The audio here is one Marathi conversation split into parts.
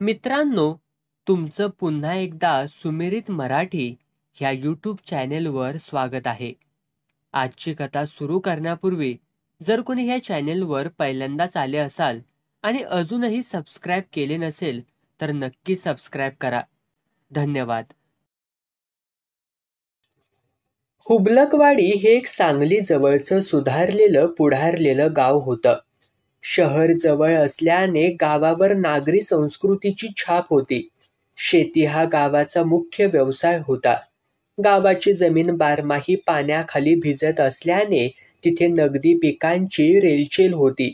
मित्रांनो, तुमचं पुन्हा एकदा सुमिरित मराठी ह्या यूट्यूब चॅनेलवर स्वागत आहे. आजची कथा सुरू करण्यापूर्वी जर कोणी ह्या चॅनेलवर पहिल्यांदाच आले असाल आणि अजूनही सबस्क्राईब केले नसेल तर नक्की सबस्क्राईब करा. धन्यवाद. हुबलकवाडी हे एक सांगली जवळचं सुधारलेलं पुढारलेलं गाव होतं. शहर जवळ असल्याने गावावर नागरी संस्कृतीची छाप होती. शेती हा गावाचा मुख्य व्यवसाय होता. गावाची जमीन बारमाही पाण्याखाली भिजत असल्याने तिथे नगदी पिकांची रेलचेल होती.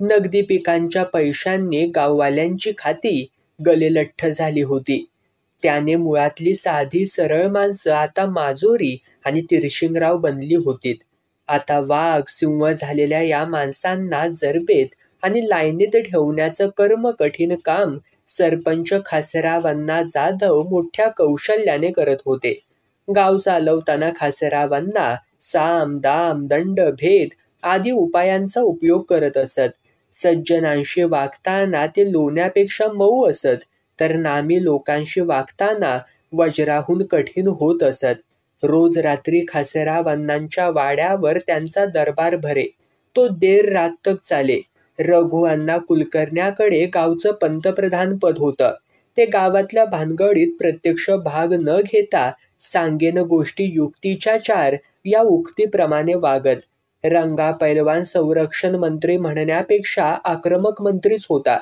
नगदी पिकांच्या पैशांनी गाववाल्यांची खाती गलेलठ्ठ झाली होती. त्याने मुळातली साधी सरळ माणसं आता माजोरी आणि तिरशिंगराव बनली होतीत. आता वाघ सिंह झालेल्या या माणसांना जरबेत आणि लाईनीत ठेवण्याचं कर्म कठीण काम सरपंच खासरावांना जाधव मोठ्या कौशल्याने करत होते. गाव चालवताना खासरावांना साम दाम दंड भेद आदी उपायांचा उपयोग करत असत. सज्जनांशी वागताना ते लोण्यापेक्षा मऊ असत, तर नामी लोकांशी वागताना वज्राहून कठीण होत असत. रोज रात्री खासरावांनांच्या वाड्यावर त्यांचा दरबार भरे. तो देर रात तक चाले. रघुअण्णा कुलकर्ण्याकडे गावचं पंतप्रधान पद होतं. ते गावातल्या भानगडीत प्रत्यक्ष भाग न घेता सांगेन गोष्टी युक्तीच्या चार या उक्तीप्रमाणे वागत. रंगा पैलवान संरक्षण मंत्री म्हणण्यापेक्षा आक्रमक मंत्रीच होता.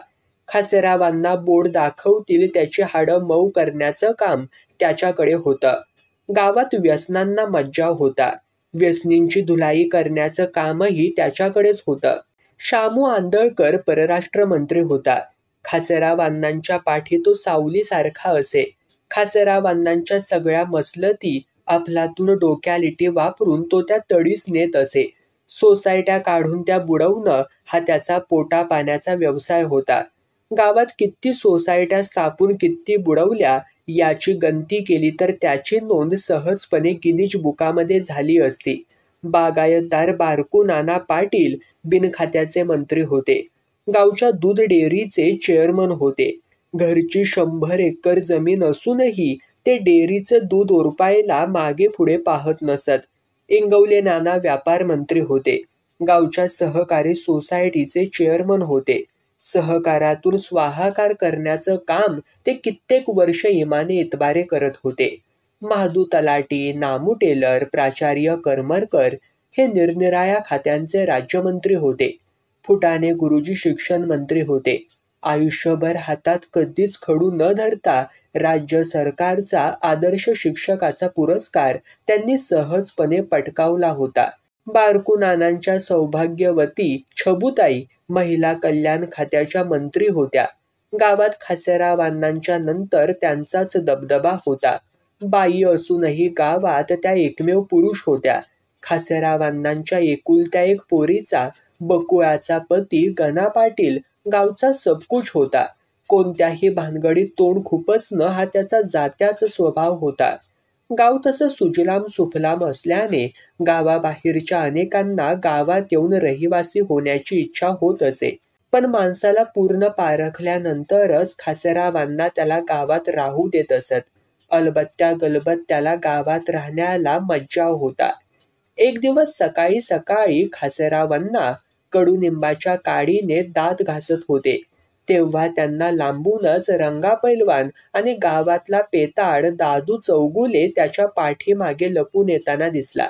खासरावांना बोट दाखवतील त्याची हाडं मऊ करण्याचं काम त्याच्याकडे होतं. गावात व्यसनांना मज्जाव होता. व्यसनींची धुलाई करण्याचं कामही त्याच्याकडेच होतं. शामू आंदळकर परराष्ट्र मंत्री होता. खासरावांनांच्या पाठी तो सावलीसारखा असे. खासरावांनांच्या सगळ्या मसलती अफलातून डोक्यालिटी वापरून तो त्या तडीस नेत असे. सोसायट्या काढून त्या बुडवणं हा त्याचा पोटा पाण्याचा व्यवसाय होता. गावात किती सोसायट्या स्थापून किती बुडवल्या याची गणती केली तर त्याची नोंद सहजपणे गिनीज बुकामध्ये झाली असती. बागायतदार बारकू नाना पाटील बिनखात्याचे मंत्री होते. गावच्या दूध डेअरीचे चेअरमन होते. घरची 100 एकर जमीन असूनही ते डेअरीचं दूध ओरपायला मागे पुढे पाहत नसत. इंगवले नाना व्यापार मंत्री होते. गावच्या सहकारी सोसायटीचे चेअरमन होते. सहकारातून स्वाहाकार करण्याचं काम ते कित्येक वर्ष इमाने इतबारे करत होते. महादू तलाटी, नामू टेलर, प्राचार्य करमरकर हे निरनिराळ्या खात्यांचे राज्यमंत्री होते. फुटाणे गुरुजी शिक्षण मंत्री होते. आयुष्यभर हातात कधीच खडू न धरता राज्य सरकारचा आदर्श शिक्षकाचा पुरस्कार त्यांनी सहजपणे पटकावला होता. बारकू नानांच्या सौभाग्यवती छबुताई महिला कल्याण खात्याच्या मंत्री होत्या. गावात खासरावांनांच्या नंतर त्यांचाच दबदबा होता. बाई असूनही गावात त्या एकमेव पुरुष होत्या. खासरावांनांच्या एकुलत्या एक पोरीचा बकुळाचा पती गणा पाटील गावचा सबकुच होता. कोणत्याही भानगडीत तोंड खुपसणं हा त्याचा जात्याच स्वभाव होता. गाव तसं सुजलाम सुफलाम असल्याने गावाबाहेरच्या अनेकांना गावात येऊन रहिवासी होण्याची इच्छा होत असे. पण माणसाला पूर्ण पारखल्यानंतरच खासरावांना त्याला गावात राहू देत असत. अलबत्त्या गलबत त्याला गावात राहण्याला मज्जाव होता. एक दिवस सकाळी सकाळी खासरावांना कडुनिंबाच्या काडीने दात घासत होते. तेव्हा त्यांना लांबूनच रंगा पैलवान आणि गावातला पेताड दादू चौगुले त्याच्या पाठीमागे लपून येताना दिसला.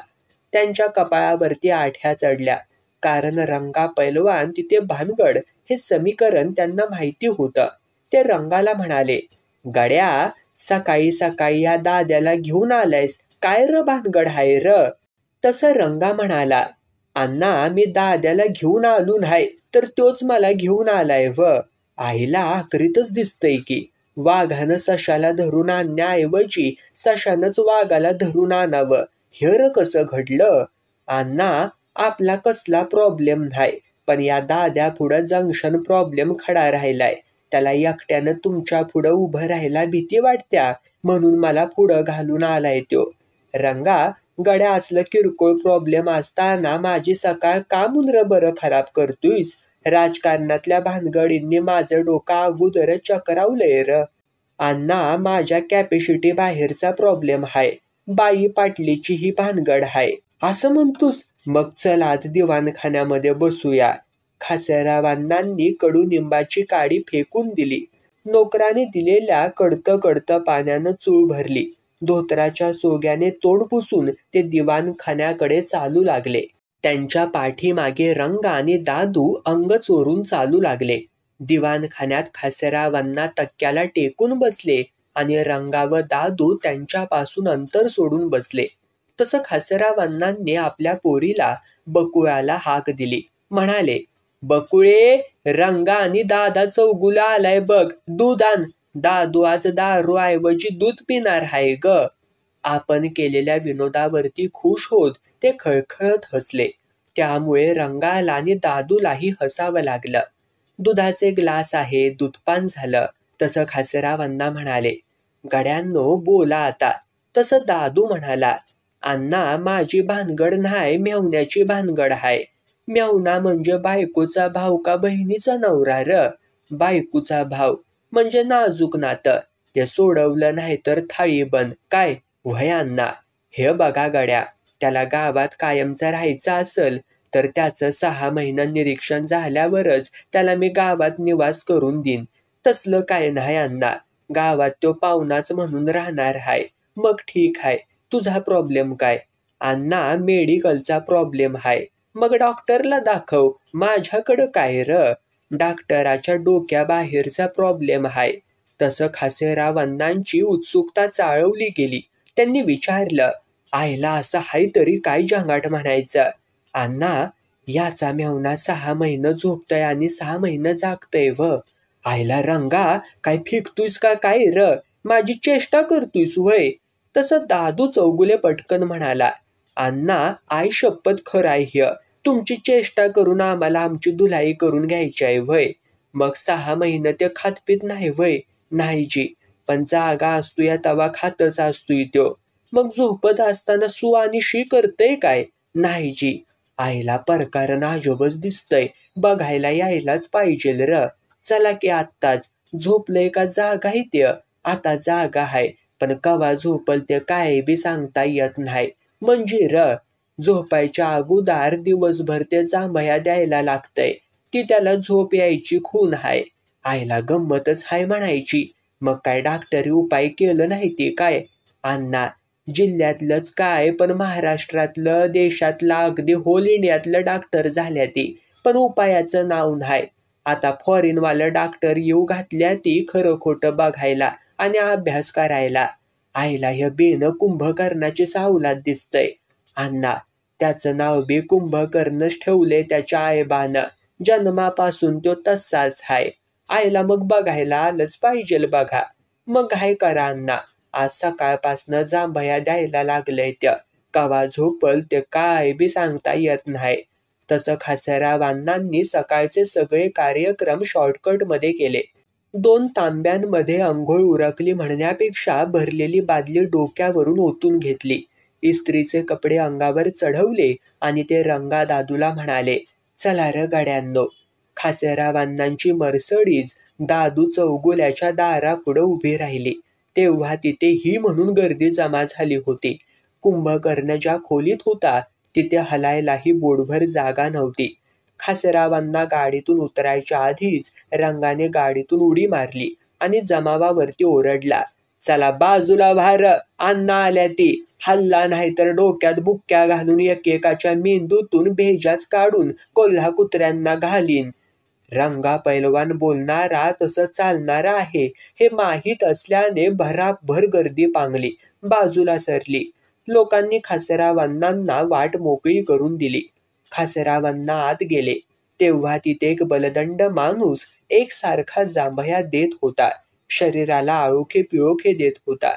त्यांच्या कपाळावरती आठ्या चढल्या, कारण रंगा पैलवान तिथे भानगड हे समीकरण त्यांना माहिती होतं. ते रंगाला म्हणाले, गड्या, सकाळी सकाळी या दाद्याला घेऊन आलायस, काय र भानगड हाय र? तसं रंगा म्हणाला, अण्णा, मी दाद्याला घेऊन आलो नाही, तर तोच मला घेऊन आलाय व. आईला आकरीतच दिसतंय की. वाघानं सशाला धरून आणण्याऐवजी सशानंच वाघाला धरून आणावं. हे र कसं घडलं? अण्णा, आपला कसला प्रॉब्लेम नाही, पण या दाद्या पुढं जंक्शन प्रॉब्लेम खडा राहिलाय. त्याला एकट्यानं तुमच्या पुढं उभं राहायला भीती वाटत्या, म्हणून मला पुढं घालून आलाय त्यो. रंगा, गड्या, असलं किरकोळ प्रॉब्लेम असताना माझी सकाळ का मुनर बरं खराब करतोयस? राजकारणातल्या भानगडींनी माझं डोकं अगोदरच चक्रावलंय र. अण्णा, माझ्या कॅपॅसिटी बाहेरचा प्रॉब्लेम हाय. बाई पाटलीची ही भानगड हाय. असं म्हणतोस? मग चल आज दिवाणखान्यामध्ये बसूया. खासेरावांनांनी कडुनिंबाची काडी फेकून दिली. नोकराने दिलेल्या कडतं पाण्यानं चूळ भरली. धोतराच्या सोग्याने तोंड पुसून ते दिवाणखान्याकडे चालू लागले. त्यांच्या पाठीमागे रंगा आणि दादू अंग चोरून चालू लागले. दिवाणखान्यात खासेरावांना तक्क्याला टेकून बसले आणि रंगा व दादू त्यांच्यापासून अंतर सोडून बसले. तसं खासेरावांनांनी आपल्या पोरीला बकुळाला हाक दिली. म्हणाले, बकुळे, रंगा आणि दादा चौगुला आलाय बघ, दूध आण. दादू आज दारू ऐवजी दूध पिणार हाय ग. आपण केलेल्या विनोदावरती खुश होत ते खळखळत हसले. त्यामुळे रंगाला आणि दादूलाही हसावं लागलं. दुधाचे ग्लास आहे, दूधपान झालं. तसं खासेरावांना म्हणाले, गड्यांनो बोला आता. तसं दादू म्हणाला, अण्णा, माझी भानगड नाही, मेहुण्याची भानगड हाय. मेहुणा म्हणजे बायकोचा भाऊ का बहिणीचा नवरा र. बायकोचा भाऊ म्हणजे नाजूक नातं. ते सोडवलं नाही तर थाळी बंद. काय वय अण्णा? हे बघा गड्या, त्याला गावात कायमचा राहायचं असेल तर त्याचं 6 महिनं निरीक्षण झाल्यावरच त्याला मी गावात निवास करून देईन. तसलं काय नाही अण्णा. गावात तो पाहुणाच म्हणून राहणार हाय. मग ठीक हाय. तुझा प्रॉब्लेम काय? अण्णा, मेडिकलचा प्रॉब्लेम हाय. मग डॉक्टरला दाखव. माझ्याकडं काय र? डॉक्टराच्या डोक्याबाहेरचा प्रॉब्लेम हाय. तसं खासेरावांनांची उत्सुकता चाळवली गेली. त्यांनी विचारलं, आईला असं हाय तरी काय जंगाट म्हणायचं? अण्णा, याचा मेहुणा 6 महिनं झोपतय आणि 6 महिनं जागतय व. आईला रंगा, काय फिकतोयस का काय र? माझी चेष्टा करतोयस वय? तसं दादू चौगुले पटकन म्हणाला, अण्णा, आई शपथ खराय ह्य. तुमची चेष्टा करून आम्हाला आमची धुलाई करून घ्यायची आहे वय? मग 6 महिनं ते खातपीत नाही वय? नाही जी, पण जागा असतोय तवा खातच असतोय त्यो. मग झोपत असताना सू आणि शी करतय काय? नाही जी. आईला परकार नाजोबच दिसतय. बघायला यायलाच पाहिजेल र. चला की आत्ताच. झोपलंय का जागा आहे ते? आता जागा हाय, पण कवा झोपल ते काय बी सांगता येत नाही. म्हणजे र, झोपायच्या अगोदर दिवसभर ते जांभया द्यायला लागतंय. ती त्याला झोप यायची खून हाय. आईला गंमतच हाय म्हणायची. मग काय डॉक्टरी उपाय केलं नाही ते काय? अण्णा, जिल्ह्यातलंच काय पण महाराष्ट्रातलं, देशातलं, अगदी होल इंडियातलं डॉक्टर झाल्या ती, पण उपायाचं नाव नाही. आता फॉरेनवालं डॉक्टर येऊ घातल्या ती खरं खोटं बघायला आणि अभ्यास करायला. आईला हे बेनं कुंभकर्णाची सावलात दिसतंय. अण्णा, त्याचं नाव बी कुंभकर्णच ठेवले त्याच्या आईबानं. जन्मापासून तो तसाच हाय. आईला मग बघायला आलंच पाहिजेल बघा. मग काय करा अण्णा, आज सकाळपासनं जांभया द्यायला लागलंय त्या. कवा झोपल ते काय बी सांगता येत नाही. तसं खासेरावांनांनी सकाळचे सगळे कार्यक्रम शॉर्टकटमध्ये केले. 2 तांब्यांमध्ये अंघोळ उरकली म्हणण्यापेक्षा भरलेली बादली डोक्यावरून ओतून घेतली. इस्त्रीचे कपडे अंगावर चढवले आणि ते रंगा दादूला म्हणाले, चला र गड्यांनो. खासेरावांनांची मर्सडीज दादू चौगुल्याच्या दारापुढं उभी राहिली. तेव्हा तिथे ही म्हणून गर्दी जमा झाली होती. कुंभकर्ण ज्या खोलीत होता तिथे हलायलाही बोटभर जागा नव्हती. खासेरावांना गाडीतून उतरायच्या आधीच रंगाने गाडीतून उडी मारली आणि जमावावरती ओरडला, चला बाजूला व्हा र, अण्णा आल्या ती. हल्ला नाही तर डोक्यात बुक्क्या घालून एकेकाच्या मेंदूतून भेजाच काढून कोल्हा कुत्र्यांना घालीन. रंगा पैलवान बोलणारा तसं चालणारा आहे हे माहीत असल्याने भराभर गर्दी पांगली, बाजूला सरली. लोकांनी खासेरावांना वाट मोकळी करून दिली. खासेरावांना आत गेले तेव्हा तिथे एक बलदंड माणूस एकसारखा जांभया देत होता. शरीराला आळोखे पिळोखे देत होता.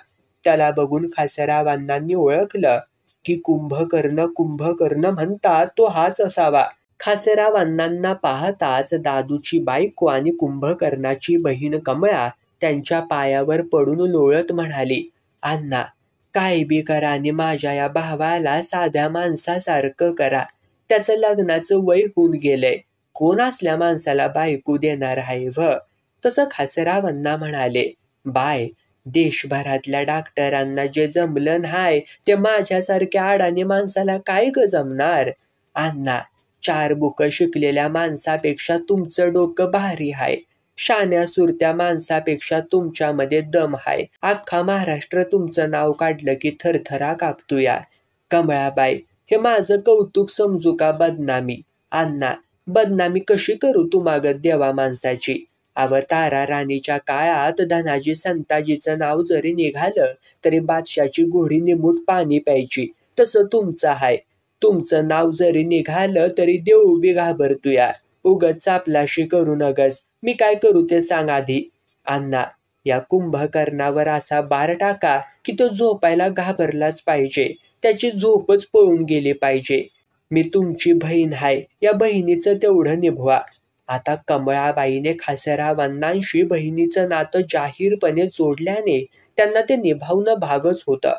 त्याला बघून खासेरावांनांनी ओळखलं की कुंभकर्ण म्हणतात तो हाच असावा. खासेरावांनांना पाहताच दादूची बायको आणि कुंभकर्णाची बहीण कमळा त्यांच्या पायावर पडून लोळत म्हणाली, अण्णा, काय बी करा आणि माझ्या या भावाला साध्या माणसासारखं करा. त्याचं लग्नाचं वय होऊन गेलंय. कोण असल्या माणसाला बायको देणार आहे व? तसं खासरावांना म्हणाले, बाय, देशभरातल्या डॉक्टरांना जे जमलं नाही ते माझ्यासारख्या अडाणी माणसाला काय ग जमणार? अण्णा, 4 बुकं शिकलेल्या माणसापेक्षा तुमचं डोकं भारी आहे. शाण्या सुरत्या माणसापेक्षा तुमच्यामध्ये दम आहे. अख्खा महाराष्ट्र तुमचं नाव काढलं की थरथरा कापतोया. कमळाबाई, हे माझं कौतुक समजू का बदनामी? अण्णा, बदनामी कशी करू तुम्हागत देवा माणसाची? तारा राणीच्या काळात धनाजी संताजीचं नाव जरी निघालं तरी बादशाची घोडी निमूट पाणी प्यायची. तसं तुमचं आहे. तुमचं नाव जरी निघालं तरी देव बी घाबरतोया. उगच चापलाशी करू नगस. मी काय करू ते सांग आधी. अण्णा, या कुंभकर्णावर असा बार टाका की तो झोपायला घाबरलाच पाहिजे. त्याची झोपच पळून गेली पाहिजे. मी तुमची बहीण आहे, या बहिणीचं तेवढं निभवा. आता कमळाबाईने खासरावांनांशी बहिणीचं नातं जाहीरपणे जोडल्याने त्यांना ते निभावणं भागच होतं.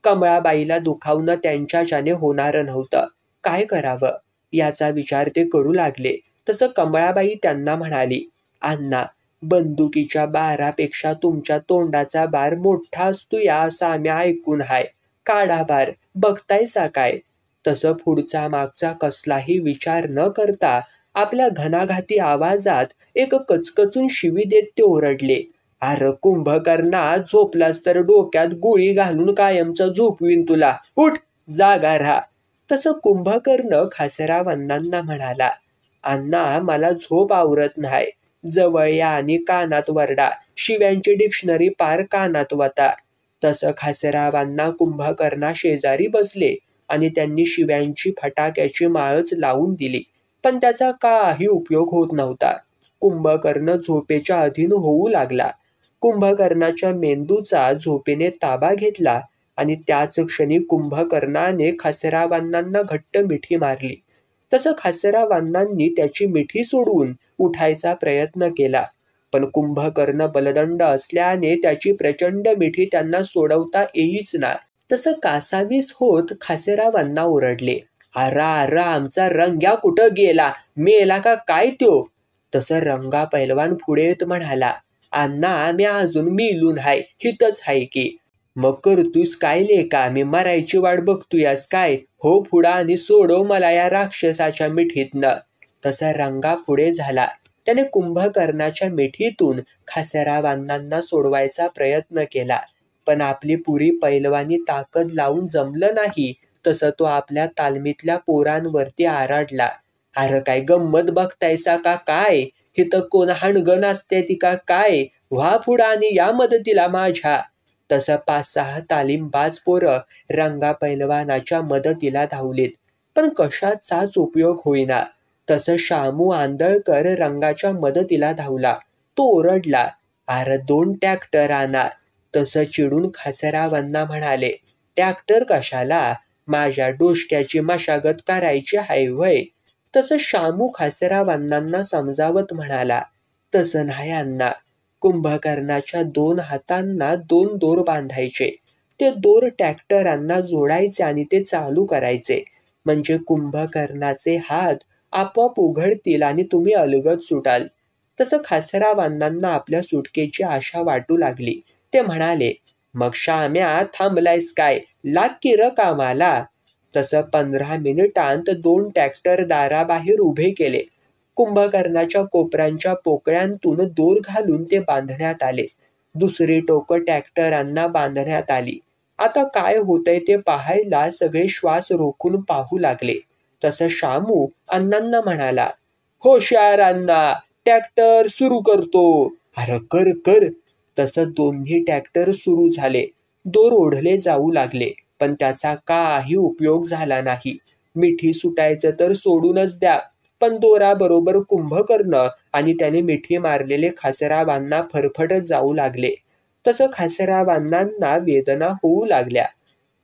कमळाबाईला दुखावणं त्यांच्याच्याने होणारं नव्हतं. काय करावं याचा विचार ते करू लागले. तसं कमळाबाई त्यांना म्हणाली, अण्णा, बंदुकीच्या बारापेक्षा तुमच्या तोंडाचा बार मोठा असतो या असं आम्ही ऐकून हाय. काढा बार, बघतायसा काय? तसं पुढचा मागचा कसलाही विचार न करता आपल्या घणाघाती आवाजात एक कचकचून शिवी देत ते ओरडले, अरे कुंभकर्णा, झोपलास तर डोक्यात गोळी घालून कायमचा झोपवीन तुला. उठ, जागा राहा. तसं कुंभकर्ण खासरावांना म्हणाला, अण्णा, मला झोप आवरत नाही. जवळ या आणि कानात वरडा. शिव्यांची डिक्शनरी पार कानात वता. तसं खासरावांना कुंभकर्णा शेजारी बसले आणि त्यांनी शिव्यांची फटाक्याची माळच लावून दिली. पण त्याचा काही उपयोग होत नव्हता. कुंभकर्ण झोपेच्या अधीन होऊ लागला. कुंभकर्णाच्या मेंदूचा झोपेने ताबा घेतला आणि त्याच क्षणी कुंभकर्णाने खासरावांना घट्ट मिठी मारली. तसं खासरावांनांनी त्याची मिठी सोडवून उठायचा प्रयत्न केला. पण कुंभकर्ण बलदंड असल्याने त्याची प्रचंड मिठी त्यांना सोडवता येईच ना. तसं कासावीस होत खासरावांना ओरडले, अरा आमचा रंग्या कुठं गेला? मेला का काय त्यो? तसं रंगा पैलवान पुढे येत म्हणाला, अण्णा, मी अजून मिलून हाय, हितच हाय की. मग करतोस काय लेका? मी मरायची वाट बघतोयास काय? हो पुढा आणि सोडव मला या राक्षसाच्या मिठीतनं. तसा रंगा पुढे झाला. त्याने कुंभकर्णाच्या मिठीतून खासरावांना सोडवायचा प्रयत्न केला. पण आपली पुरी पैलवानी ताकद लावून जमलं नाही. तसं तो आपल्या तालमीतल्या पोरांवरती आराडला, अरे काय गंमत बघतायसा का काय? हिथं कोण हाणगण असते ती का काय? व्हा पुढं आणि या मदतीला माझ्या. तसं 5-6 तालीमबाज पोरं रंगा पैलवानाच्या मदतीला धावलीत. पण कशाचाच उपयोग होईना. तसं शामू आंदळकर रंगाच्या मदतीला धावला. तो ओरडला, अरे 2 ट्रॅक्टर आणा. तसं चिडून खासरावांना म्हणाले, ट्रॅक्टर कशाला? माझ्या डोसक्याची मशागत करायची हाय व्हय? तसं शामू खासरावांना समजावत म्हणाला, तसं नाही अण्णा. कुंभकर्णाच्या 2 हातांना 2 दोर बांधायचे. ते दोर ट्रॅक्टरांना जोडायचे आणि ते चालू करायचे. म्हणजे कुंभकर्णाचे हात आपोआप उघडतील आणि तुम्ही अलगद सुटाल. तसं खासरावांना आपल्या सुटकेची आशा वाटू लागली. ते म्हणाले, मग शाम्या थांबलायस काय? लाग की र कामाला. तसं 15 मिनिटांत 2 ट्रॅक्टर दाराबाहेर उभे केले. कुंभकर्णाच्या कोपऱ्यांच्या पोकळ्यांतून दोर घालून ते बांधण्यात आले. दुसरी टोकं ट्रॅक्टरांना बांधण्यात आली. आता काय होतंय ते पाहायला सगळे श्वास रोखून पाहू लागले. तसं शामू अण्णांना म्हणाला, होशार अण्णा, ट्रॅक्टर सुरू करतो. अरे कर. तसं दोन्ही ट्रॅक्टर सुरू झाले. दोर ओढले जाऊ लागले. पण त्याचा काही उपयोग झाला नाही. मिठी सुटायचं तर सोडूनच द्या. पण दोराबरोबर कुंभकर्ण आणि त्याने मिठी मारलेले खासरावांना फरफटत जाऊ लागले. तसं खासरावांना वेदना होऊ लागल्या.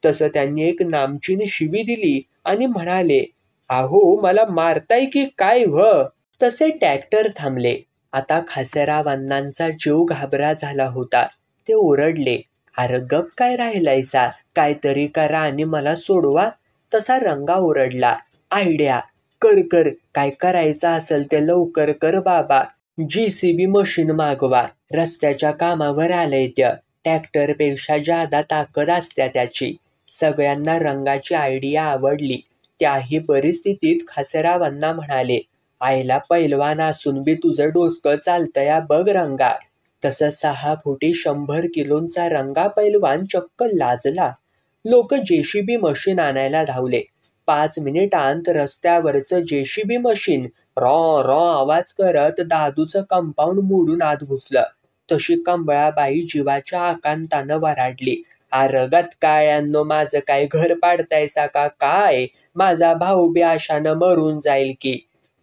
तसं त्यांनी एक नामचीन शिवी दिली आणि म्हणाले, अहो मला मारताय की काय व? तसे ट्रॅक्टर थांबले. आता खासरावांनांचा जीव घाबरा झाला होता. ते ओरडले, अरे गप काय राहिलायसा? काहीतरी करा आणि मला सोडवा. तसा रंगा ओरडला, आयडिया. कर कर, काय करायचं असेल ते लवकर कर बाबा. JCB मशीन मागवा. रस्त्याच्या कामावर आलंय त्या. ट्रॅक्टरपेक्षा जादा ताकद असत्या त्याची. सगळ्यांना रंगाची आयडिया आवडली. त्याही परिस्थितीत खासरावांना म्हणाले, आईला पैलवान असून बी तुझं डोसकं चालतंया बघ रंगा. तसं 6 फुटी 100 किलोंचा रंगा पैलवान चक्क लाजला. लोक JCB मशीन आणायला धावले. 5 मिनिटांत रस्त्यावरचं JCB मशीन रॉ रॉ आवाज करत दादूचं कंपाऊंड मोडून आत घुसलं. तशी कंबळाबाई जीवाच्या आकांतानं वराडली, अरगत काळ्यांनो, माझं काय घर पाडतायसा का काय? माझा भाऊ बी अशानं मरून जाईल की.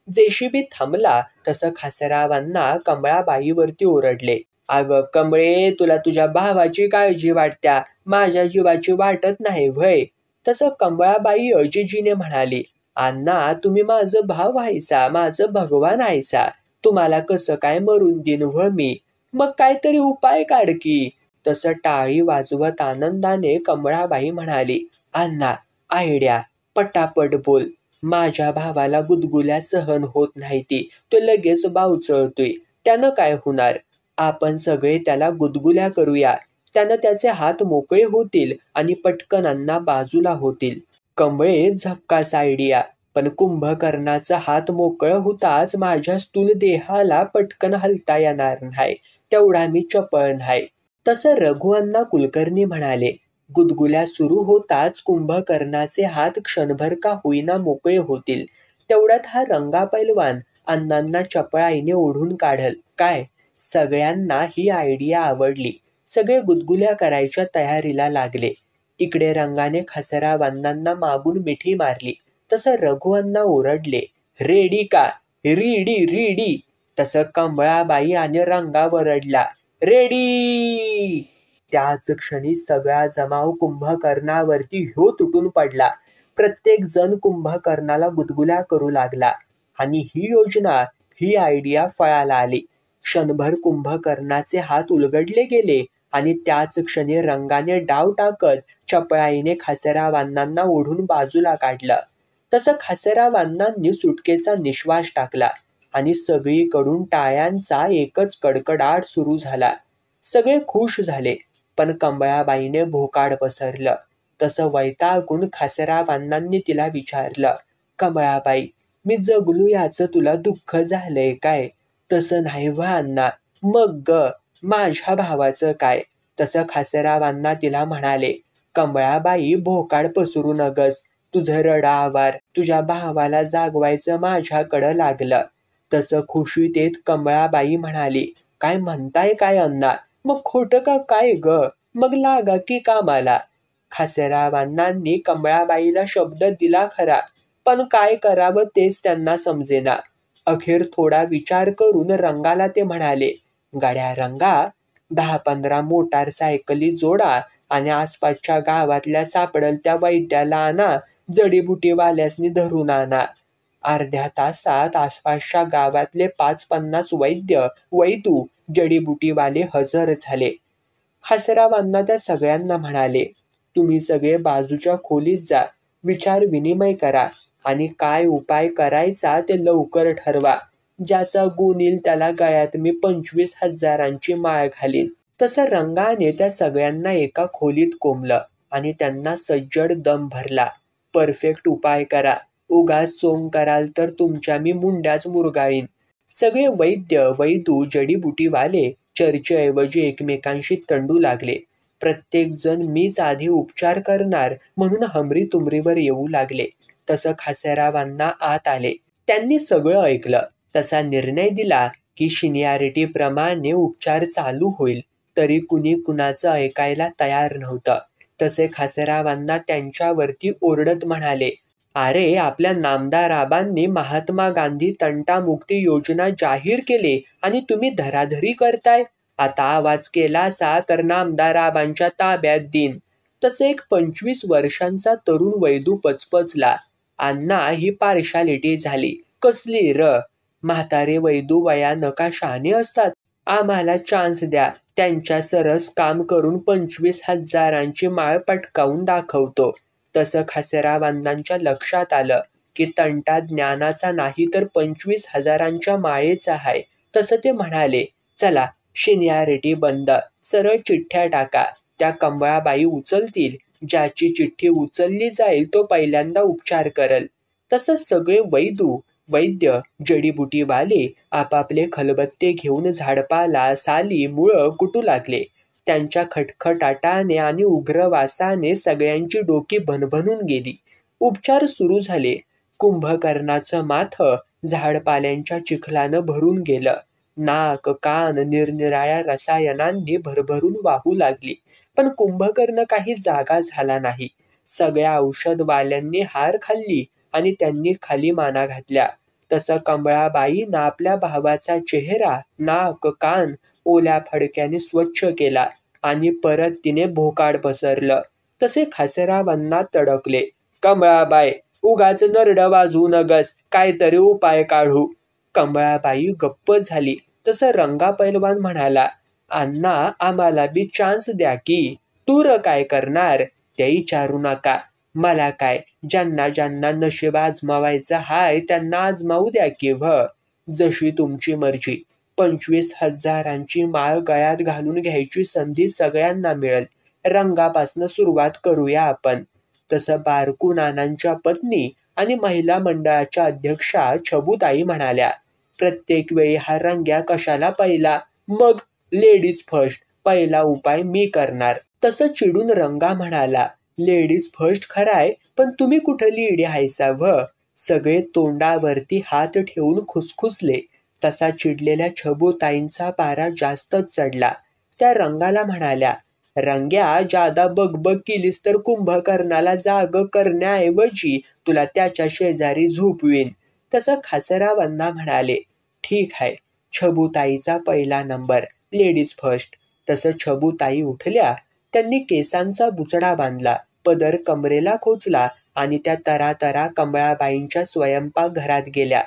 JCB थांबला तसं खासरावांना कमळाबाईवरती ओरडले, अगं कमळे, तुला तुझ्या भावाची काळजी वाटत्या, माझ्या जीवाची वाटत नाही व्हय? तसं कमळाबाई अजिजीने म्हणाली, अण्णा तुम्ही माझं भाव हायसा, माझं भगवान हायसा, तुम्हाला कसं काय मरून देईन व्ह मी? मग काहीतरी उपाय काढ की. तसं टाळी वाजवत आनंदाने कमळाबाई म्हणाली, अण्णा आयडिया, पटापट बोल. माझ्या भावाला गुदगुल्या सहन होत नाही ती, तो लगेच बावचळतोय. त्यानं काय होणार? आपण सगळे त्याला गुदगुल्या करूया. त्यानं त्याचे हात मोकळे होतील आणि पटकन अण्णा बाजूला होतील. कमळे झक्कास आयडिया, पण कुंभकर्णाचा हात मोकळं होताच माझ्या स्थूल देहाला पटकन हलता येणार नाही, तेवढा मी चपळ नाही. तसं रघुअण्णा कुलकर्णी म्हणाले, गुदगुल्या सुरू होताच कुंभकर्णाचे हात क्षणभर का होईना मोकळे होतील. तेवढ्यात हा रंगा पैलवान अण्णांना चपळाईने ओढून काढल. काय? सगळ्यांना ही आयडिया आवडली. सगळे गुदगुल्या करायच्या तयारीला लागले. इकडे रंगाने खासरावांना मागून मिठी मारली. तसं रघुअण्णा ओरडले, रेडी का? Ready ready. तसं कमळाबाई आणि रंगा ओरडला, रेडी. त्याच क्षणी सगळा जमाव कुंभकर्णावरती ह्यो तुटून पडला. प्रत्येक जण कुंभकर्णाला गुदगुल्या करू लागला आणि ही योजना, ही आयडिया फळाला आली. क्षणभर कुंभकर्णाचे हात उलगडले गेले आणि त्याच क्षणी रंगाने डाव टाकत चपळाईने खासरावांना ओढून बाजूला काढलं. तसं खासरावांनी सुटकेचा निश्वास टाकला आणि सगळीकडून टाळ्यांचा एकच कडकडाट सुरू झाला. सगळे खुश झाले, पण कमळाबाईने भोकाड पसरलं. तसं वैतागून खासरावांनी तिला विचारलं, कमळाबाई, मी जगलो याचं तुला दुःख झालंय काय? तसं नाही व्ह अण्णा. मग ग, माझ्या भावाचं काय? तसं खासरावांना तिला म्हणाले, कमळाबाई भोकाड पसरू नगस, तुझं रडा आवार, तुझ्या भावाला जागवायचं माझ्याकडं लागलं. तसं खुशीत येत कमळाबाई म्हणाली, काय म्हणताय काय अण्णा? मग खोटं का काय ग? मग लागा की कामाला. खासरावांनी कमळाबाईला शब्द दिला खरा, पण काय करावं तेच त्यांना समजेना. अखेर थोडा विचार करून रंगाला ते म्हणाले, गाड्या रंगा, 10-15 मोटारसायकली जोडा आणि आसपासच्या गावातल्या सापडल त्या वैद्याला आणा, जडीबुटीवाल्यासनी धरून आणा. अर्ध्या तासात आसपासच्या गावातले 5-50 वैदू जडीबुटीवाले हजर झाले. खासरावांना त्या सगळ्यांना म्हणाले, तुम्ही सगळे बाजूच्या खोलीत जा, विचार विनिमय करा आणि काय उपाय करायचा ते लवकर ठरवा. ज्याचा गुण येईल त्याला गळ्यात मी 25,000ची माळ घालीन. तसं रंगाने त्या सगळ्यांना एका खोलीत कोंबलं आणि त्यांना सज्जड दम भरला. परफेक्ट उपाय करा, उगाच सोंग कराल तर तुमच्या मी मुंड्याच मुरगाळीन. सगळे वैदू जडीबुटीवाले चर्चेऐवजी एकमेकांशी तंडू लागले. प्रत्येक जण मीच आधी उपचार करणार म्हणून हमरी तुमरीवर येऊ लागले. तसं खासरावांना आत आले. त्यांनी सगळं ऐकलं. तसा निर्णय दिला की सिनियरिटी प्रमाणे उपचार चालू होईल. तरी कुणी कुणाचं ऐकायला तयार नव्हतं. तसे खासरावांना त्यांच्यावरती ओरडत म्हणाले, अरे आपल्या नामदार आबांनी महात्मा गांधी तंटामुक्ती योजना जाहीर केली आणि तुम्ही धराधरी करताय. आता आवाज केला असा तर नामदार आबांच्या ताब्यात देईन. तसे एक 25 वर्षांचा तरुण वैदू पचपचला, अण्णा ही पार्शालिटी झाली. कसली र? म्हातारे वैदू वयानं का शहाणे असतात? आम्हाला चान्स द्या, त्यांच्या सरस काम करून 25,000ची माळ पटकावून दाखवतो. तसं खासरावांनांच्या लक्षात आलं की तंटा ज्ञानाचा नाही तर 25,000 माळेचा आहे. तसं ते म्हणाले. चला, सिनियरिटी बंद, सरळ चिठ्ठ्या टाका. त्या कमळाबाई उचलतील. ज्याची चिठ्ठी उचलली जाईल तो पहिल्यांदा उपचार करल. तसंच सगळे वैद्य, जडीबुटीवाले आपापले खलबत्ते घेऊन झाडपाला, साली, मुळं कुटू लागले. त्यांच्या खटखटाटाने आणि उग्र वासाने सगळ्यांची डोकी भनभनून गेली. उपचार सुरू झाले. कुंभकर्णाचं माथं झाडपाल्यांच्या चिखलानं भरून गेलं. नाक, कान निरनिराळ्या रसायनांनी भरभरून वाहू लागली. पण कुंभकर्ण काही जागा झाला नाही. सगळ्या औषधवाल्यांनी हार खाल्ली आणि त्यांनी खाली माना घातल्या. तसं कमळाबाईनं आपल्या भावाचा चेहरा, नाक, कान ओल्या फडक्याने स्वच्छ केला आणि परत तिने भोकाड पसरलं. तसे खासरावांना तडकले. कमळाबाई, उगाच नरडं वाजवू नगस, काहीतरी उपाय काढू. कमळाबाई गप्प झाली. तसं रंगा पैलवान म्हणाला, अण्णा, आम्हाला बी चान्स द्या की. तूर काय करणार ते विचारू नका. मला काय, ज्यांना ज्यांना नशीब आजमावायचं हाय त्यांना आजमावू द्या की जशी तुमची मर्जी. 25,000 माळ गळ्यात घालून घ्यायची संधी सगळ्यांना मिळेल. रंगापासनं सुरुवात करूया आपण. तसं बारकू नानांच्या पत्नी आणि महिला मंडळाच्या अध्यक्षा छबूताई म्हणाल्या, प्रत्येक वेळी हा रंग्या कशाला पहिला? मग लेडीज फर्स्ट, पहिला उपाय मी करणार. तसं चिडून रंगा म्हणाला, लेडीज फर्स्ट खराय, पण तुम्ही कुठं लेडी हायसा सगळे तोंडावरती हात ठेवून खुसखुसले. तसा चिडलेल्या छबूताईंचा पारा जास्तच चढला. त्या रंगाला म्हणाल्या, रंग्या, जादा बगबग केलीस तर कुंभकर्णाला जाग करण्याऐवजी तुला त्याच्या शेजारी झोपवीन. तसं खासरावांना म्हणाले, ठीक आहे, छबूताईचा पहिला नंबर, लेडीज फर्स्ट. तसं छबूताई उठल्या. त्यांनी केसांचा बुचडा बांधला, पदर कमरेला खोचला आणि त्या तरातरा कमळाबाईंच्या स्वयंपाकघरात गेल्या.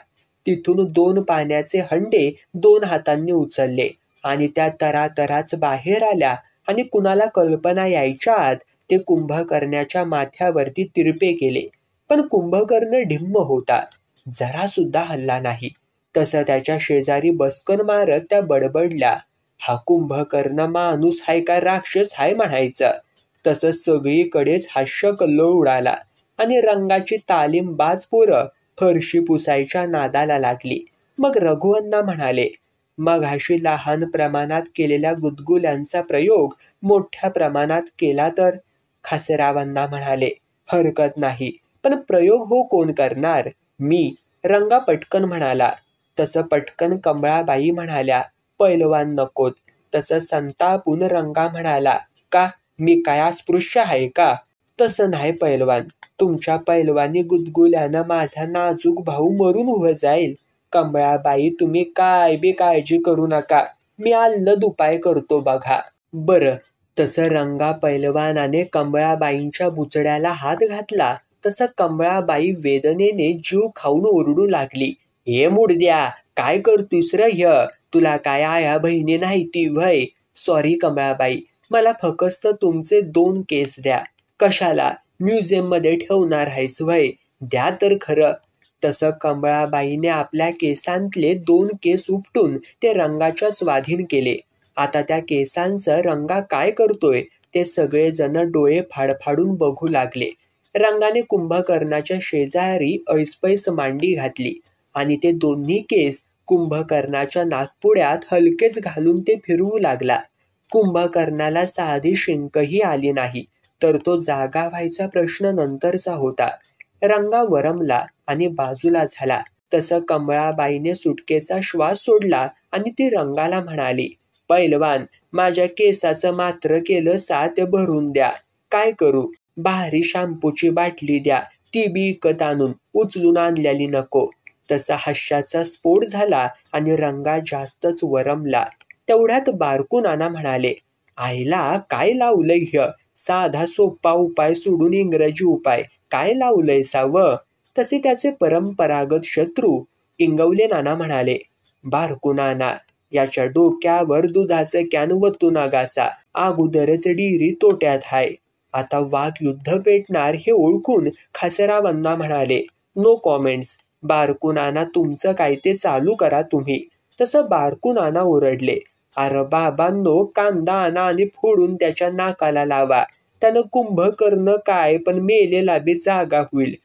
तिथून 2 पाण्याचे हंडे 2 हातांनी उचलले आणि त्या तरातराच बाहेर आल्या आणि कुणाला कल्पना यायच्या आत ते कुंभकर्णाच्या माथ्यावरती तिरपे केले. पण कुंभकर्ण ढिम्म होता, जरा सुद्धा हल्ला नाही. तसं त्याच्या शेजारी बसकन मारत त्या बडबडल्या, हा कुंभकर्ण माणूस हाय का राक्षस हाय म्हणायचं. तसंच सगळीकडेच हास्य कल्लोळ उडाला आणि रंगाची तालीमबाज पोरं फरशी पुसायच्या नादाला लागली. मग रघुअण्णा म्हणाले, मघाशी लहान प्रमाणात केलेल्या गुदगुल्यांचा प्रयोग मोठ्या प्रमाणात केला तर? खासरावांना म्हणाले, हरकत नाही, पण प्रयोग कोण करणार? मी. रंगा पटकन म्हणाला. तसं पटकन कमळाबाई म्हणाल्या, पैलवान नकोत. तसं संतापून रंगा म्हणाला, का मी काय अस्पृश्य आहे का? तसं नाही पैलवान, तुमच्या पैलवानी गुदगुल्यानं माझा नाजूक भाऊ मरून उभं जाईल. कमळाबाई, तुम्ही काय बी काळजी करू नका, मी आल्लद उपाय करतो बघा. बरं. तसं रंगा पैलवानाने कमळाबाईंच्या बुचड्याला हात घातला. तसं कमळाबाई वेदनेने जीव खाऊन ओरडू लागली, हे मुडद्या, काय करतोस ह्य? तुला काय आया बहिणी नाही ती व्हय? सॉरी कमळाबाई, मला फक्त तुमचे 2 केस द्या. कशाला? म्युझियम मध्ये ठेवणार आहेस व्हय? द्या तर खरं. तसं कमळाबाईने आपल्या केसांतले 2 केस उपटून ते रंगाच्या स्वाधीन केले. आता त्या केसांचं रंगा काय करतोय ते सगळेजण डोळे फाडफाडून बघू लागले. रंगाने कुंभकर्णाच्या शेजारी ऐसपैस मांडी घातली आणि ते दोन्ही केस कुंभकर्णाच्या नाकपुड्यात हलकेच घालून ते फिरवू लागला. कुंभकर्णाला साधी शिंकही आली नाही, तर तो जागा व्हायचा प्रश्न नंतरचा होता. रंगा वरमला आणि बाजूला झाला. तसं कमळाबाईने सुटकेचा श्वास सोडला आणि ती रंगाला म्हणाली, पैलवान, माझ्या केसाचं मात्र केलं ते भरून द्या. काय करू? भारी शॅम्पूची बाटली द्या, ती बी विकत आणून, उचलून आणलेली नको. तसा हास्याचा स्फोट झाला आणि रंगा जास्तच वरमला. तेवढ्यात बारकू नाना म्हणाले, आईला काय लावलंय ह्य? साधा सोपा उपाय सोडून इंग्रजी उपाय काय लावलंय साव? तसे त्याचे परंपरागत शत्रू इंगवले नाना म्हणाले, बारकू नाना, याच्या डोक्यावर दुधाचं कॅन वतू नगासा, अगोदरच डिरी तोट्यात हाय. आता वाघ युद्ध पेटणार हे ओळखून खासरावांना म्हणाले, नो कॉमेंट्स. बारकू नाना तुमचं काय ते चालू करा तुम्ही. तसं बारकू नाना ओरडले, अरे बाबांनो, कांदा आणा आणि फोडून त्याच्या नाकाला लावा. त्यानं कुंभकर्ण काय पण मेलेला बी जागा होईल.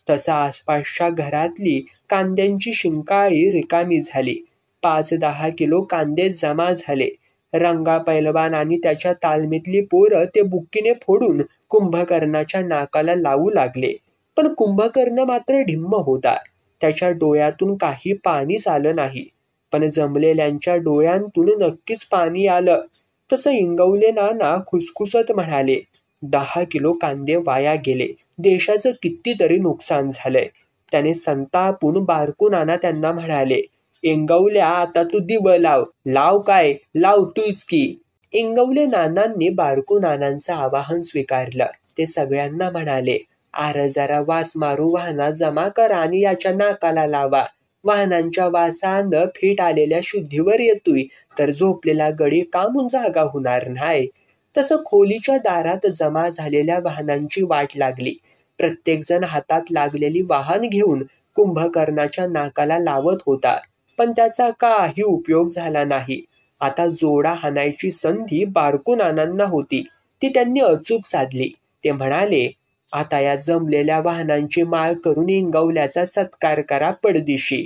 तसं आसपासच्या घरातली कांद्यांची शिंकाळी रिकामी झाली. 5-10 किलो कांदे जमा झाले. रंगा पैलवान आणि त्याच्या तालमीतली पोरं ते बुक्कीने फोडून कुंभकर्णाच्या नाकाला लावू लागले. पण कुंभकर्ण मात्र ढिम्म होता. त्याच्या डोळ्यातून काही पाणीच आलं नाही. पण जमलेल्यांच्या डोळ्यांतून नक्कीच पाणी आलं. तसं इंगवले नाना खुसखुसत म्हणाले, 10 किलो कांदे वाया गेले. देशाचं कितीतरी नुकसान झालंय. त्याने संतापून बारकू नाना त्यांना म्हणाले, इंगवल्या आता तू दिवं लाव. लाव काय, लावतोयस की. इंगवले नानांनी बारकू नानांचं आवाहन स्वीकारलं. ते सगळ्यांना म्हणाले, अरे जरा वास मारू वाहनात जमा करा आणि याच्या नाकाला लावा. वाहनांच्या वासानं फीट आलेल्या शुद्धीवर येतोय, तर झोपलेला गडी कामून जागा होणार नाही. तसं खोलीच्या दारात जमा झालेल्या वाहनांची वाट लागली. प्रत्येक जण हातात लागलेली वाहन घेऊन कुंभकर्णाच्या नाकाला लावत होता. पण त्याचा काही उपयोग झाला नाही. आता जोडा हाणायची संधी बारकू नानांना होती. ती त्यांनी अचूक साधली. ते म्हणाले, आता या जमलेल्या वाहनांची माळ करून इंगवल्याचा सत्कार करा पडदिशी.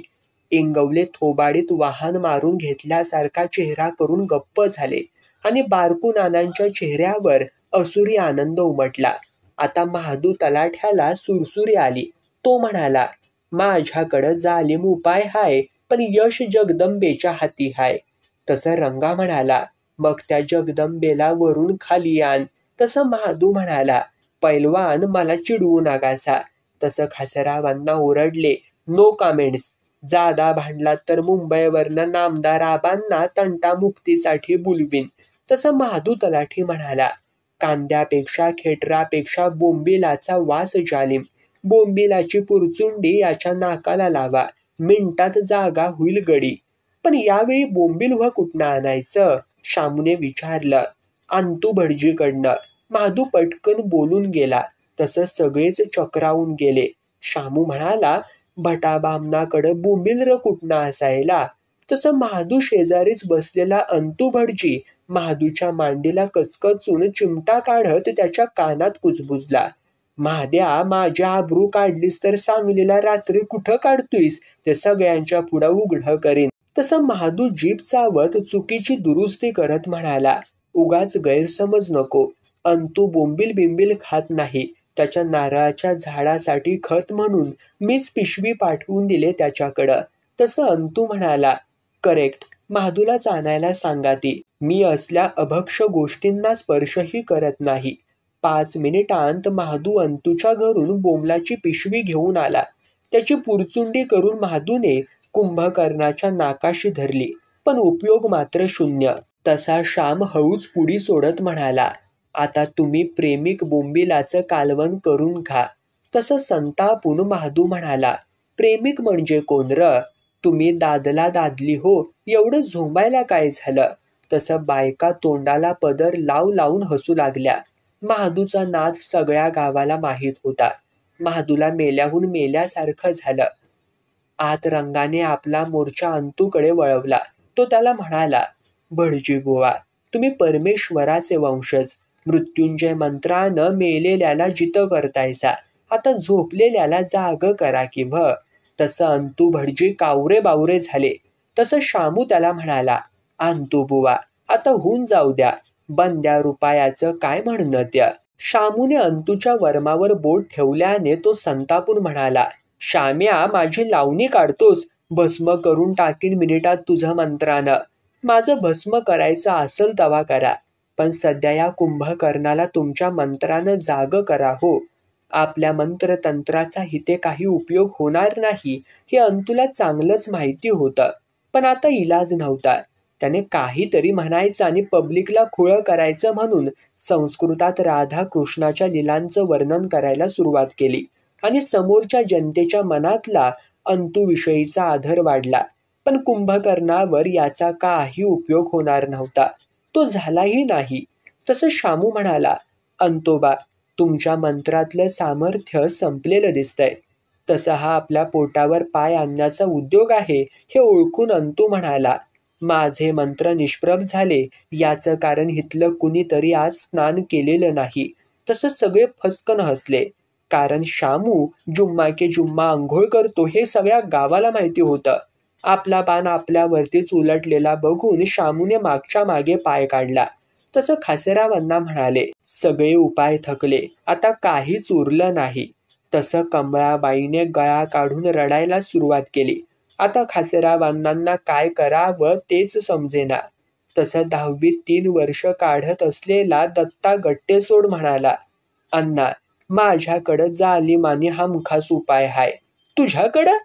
इंगवले थोबाडीत वाहन मारून घेतल्यासारखा चेहरा करून गप्प झाले आणि बारकू नानांच्या चेहऱ्यावर असुरी आनंद उमटला. आता महादू तलाठ्याला सुरसुरी आली. तो म्हणाला, माझ्याकडं जालिम उपाय हाय, पण यश जगदंबेच्या हाती हाय. तसं रंगा म्हणाला, मग त्या जगदंबेला वरून खाली आण. तसं महादू म्हणाला, पैलवान मला चिडवू नकासा. तसं खासरावांना ओरडले, नो कमेंट्स. जादा भांडलात तर मुंबईवरनं नामदार आबांना तंटामुक्तीसाठी बोलवीन. तसं महादू तलाठी म्हणाला, कांद्यापेक्षा खेटरापेक्षा बोंबिलाचा वास जालिम. बोंबिलाची पुरचुंडी याच्या नाकाला लावा. मिनिटात जागा होईल गडी. पण यावेळी बोंबील कुठनं आणायचं? शामूने विचारलं. अंतू भटजीकडनं. महादू पटकन बोलून गेला. तसं सगळेच चक्रावून गेले. शामू म्हणाला, भटाबामनाकडं बोंबील कुठनं असायला? तसं महादू शेजारीच बसलेला अंतू भटजी महादूच्या मांडीला कचकचून चिमटा काढत त्याच्या कानात कुजबुजला. महाद्या, माझ्या आबरू काढलीस तर सांगलीला रात्री कुठं काढतोयस ते सगळ्यांच्या पुढं उघडं करीन. तसं महादू जीभ चावत चुकीची दुरुस्ती करत म्हणाला, उगाच गैरसमज नको. अंतू बोंबील बिंबील खात नाही. त्याच्या नारळाच्या झाडासाठी खत म्हणून मीच पिशवी पाठवून दिले त्याच्याकडं. तसं अंतू म्हणाला, करेक्ट. महादूलाच आणायला सांगा ती. मी असल्या अभक्ष गोष्टींना स्पर्शही करत नाही. 5 मिनिटांत महादू अंतूच्या घरून बोंबलाची पिशवी घेऊन आला. त्याची पुरचुंडी करून महादूने कुंभकर्णाच्या नाकाशी धरली. पण उपयोग मात्र शून्य. तसा श्याम हळूच पुडी सोडत म्हणाला, आता तुम्ही प्रेमिक बोंबिलाचं कालवण करून खा. तसं संतापून महादू म्हणाला, प्रेमिक म्हणजे कोण र? तुम्ही दादला दादली हो, एवढं झोंबायला काय झालं? तसं बायका तोंडाला पदर लावून हसू लागल्या. महादूचा नाद सगळ्या गावाला माहीत होता. महादूला मेल्याहून मेल्यासारखं झालं. आत रंगाने आपला मोर्चा अंतूकडे वळवला. तो त्याला म्हणाला, भटजी बुवा, तुम्ही परमेश्वराचे वंशज. मृत्युंजय मंत्रानं मेलेल्याला जित करतायसा. आता झोपलेल्याला जाग करा की व. तसं अंतू भटजी कावरे बावरे झाले. तसं शामू त्याला म्हणाला, अंतू बुवा, आता होऊन जाऊ द्या. बंद्या रुपयाचं काय म्हणणं त्या? शामूने अंतूच्या वर्मावर बोट ठेवल्याने तो संतापून म्हणाला, शाम्या, माझी लावणी काढतोस? भस्म करून टाकीन मिनिटात तुझं मंत्रानं. माझं भस्म करायचं असल तवा करा, पण सध्या या कुंभकर्णाला तुमच्या मंत्रानं जाग करा हो. आपल्या मंत्रतंत्राचा इथे काही उपयोग होणार नाही हे अंतूला चांगलंच माहिती होतं. पण आता इलाज नव्हता. त्याने काहीतरी म्हणायचं आणि पब्लिकला खुळं करायचं म्हणून संस्कृतात राधा कृष्णाच्या लीलांचं वर्णन करायला सुरुवात केली आणि समोरच्या जनतेच्या मनातला अंतूविषयीचा आदर वाढला. पण कुंभकर्णावर याचा काही उपयोग होणार नव्हता. तो झालाही नाही. तसं शामू म्हणाला, अंतोबा, तुमच्या मंत्रातलं सामर्थ्य संपलेलं दिसतंय. तसा हा आपल्या पोटावर पाय आणण्याचा उद्योग आहे हे ओळखून अंतू म्हणाला, माझे मंत्र निष्प्रभ झाले याचं कारण हितलं कुणीतरी आज स्नान केलेलं नाही. तसं सगळे फसकन हसले, कारण शामू जुम्मा के जुम्मा आंघोळ करतो हे सगळ्या गावाला माहिती होतं. आपला बाण आपल्यावरतीच उलटलेला बघून शामूने मागच्या मागे पाय काढला. तसं खासेरावांना म्हणाले, सगळे उपाय थकले, आता काहीच उरलं नाही. तसं कमळाबाईने गळा काढून रडायला सुरुवात केली. आता खासेरावांना काय करावं तेच समजेना. तसं 10वीत 3 वर्ष काढत असलेला दत्ता गट्टेसोड म्हणाला, अण्णा, माझ्याकडं जालिमानी हमखास उपाय हाय. तुझ्याकडं?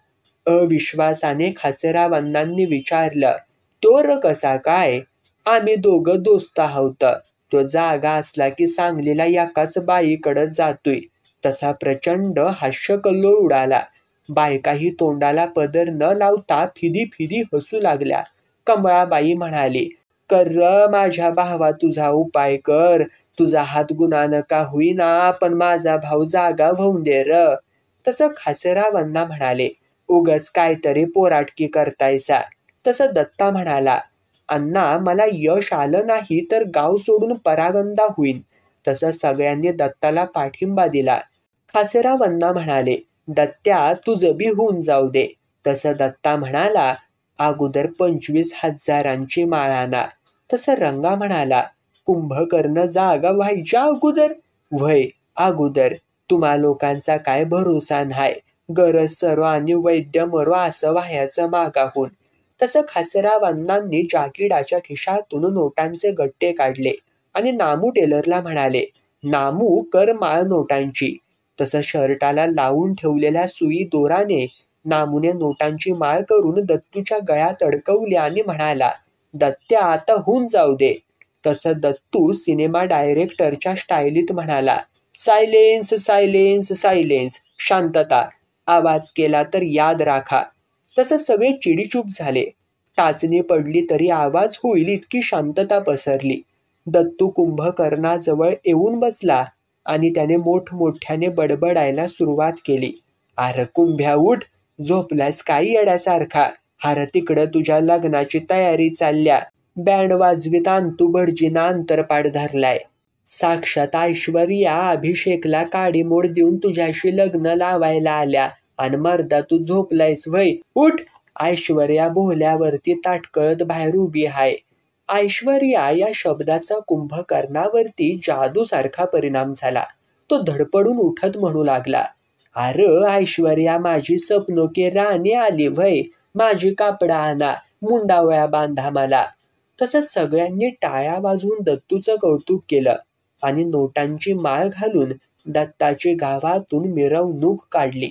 अविश्वासाने खासेरावांनी विचारलं. तो र कसा काय? आम्ही दोघं दोस्त आहोत. तो जागा असला की सांगलीला एकाच बाईकडे जातोय. तसा प्रचंड हास्यकल्लोळ उडाला. बायकाही तोंडाला पदर न लावता फिदी फिदी हसू लागल्या. कमळाबाई म्हणाली, कर र माझ्या भावा तुझा उपाय कर. तुझा हात गुणानं का होईना पण माझा भाऊ जागा होऊन दे र. तसं खासेरावांना म्हणाले, उगच काहीतरी पोराटकी करतायसा. तसं दत्ता म्हणाला, अण्णा, मला यश आलं नाही तर गाव सोडून परागंदा होईन. तसं सगळ्यांनी दत्ताला पाठिंबा दिला. खासेरावांना म्हणाले, दत्त्या, तुझं बी होऊन जाऊ दे. तसं दत्ता म्हणाला, अगोदर 25,000ची माळ आणा. तसं रंगा म्हणाला, कुंभकर्ण जागा व्हायच्या अगोदर? व्हय, अगोदर. तुम्हा लोकांचा काय भरोसा नाही. गरज सरो आणि वैद्य मरो असं व्हायचं मागाहून. तसं खासेरावांनी जाकिडाच्या खिशातून नोटांचे गट्टे काढले आणि नामू टेलरला म्हणाले, नामू, कर माळ नोटांची. तसं शर्टाला लावून ठेवलेल्या सुई दोराने नामूने नोटांची माळ करून दत्तूच्या गळ्यात अडकवली आणि म्हणाला, दत्त्या, आता होऊन जाऊ दे. तसं दत्तू सिनेमा डायरेक्टरच्या स्टाईलीत म्हणाला, सायलेन्स सायलेन्स सायलेन्स, शांतता. आवाज केला तर याद राखा. तसं सगळे चिडीचूप झाले. टाचणी पडली तरी आवाज होईल इतकी शांतता पसरली. दत्तू कुंभकर्णाजवळ येऊन बसला आणि त्याने मोठमोठ्याने बडबडायला सुरुवात केली. अरे कुंभ्या, उठ. झोपलास काही येड्यासारखा. अरे तिकडं तुझ्या लग्नाची तयारी चालल्या. बँड वाजवीत अंतू भटजींना अंतरपाठ धरलाय. साक्षात ऐश्वर्या अभिषेकला काडीमोड देऊन तुझ्याशी लग्न लावायला आल्या आणि मर्दा तू झोपलायस व्हय. उठ. ऐश्वर्या बोहल्यावरती ताटकळत बाहेर उभी आहे. ऐश्वर्या या शब्दाचा कुंभकर्णावरती जादूसारखा परिणाम झाला. तो धडपडून उठत म्हणू लागला, अरे ऐश्वर्या, माझी स्वप्नो की राणी आली व्हय. माझी कापडा आणा, मुंडावळ्या बांधा मला. तसं सगळ्यांनी टाळ्या वाजवून दत्तूचं कौतुक केलं आणि नोटांची माळ घालून दत्ताची गावातून मिरवणूक काढली.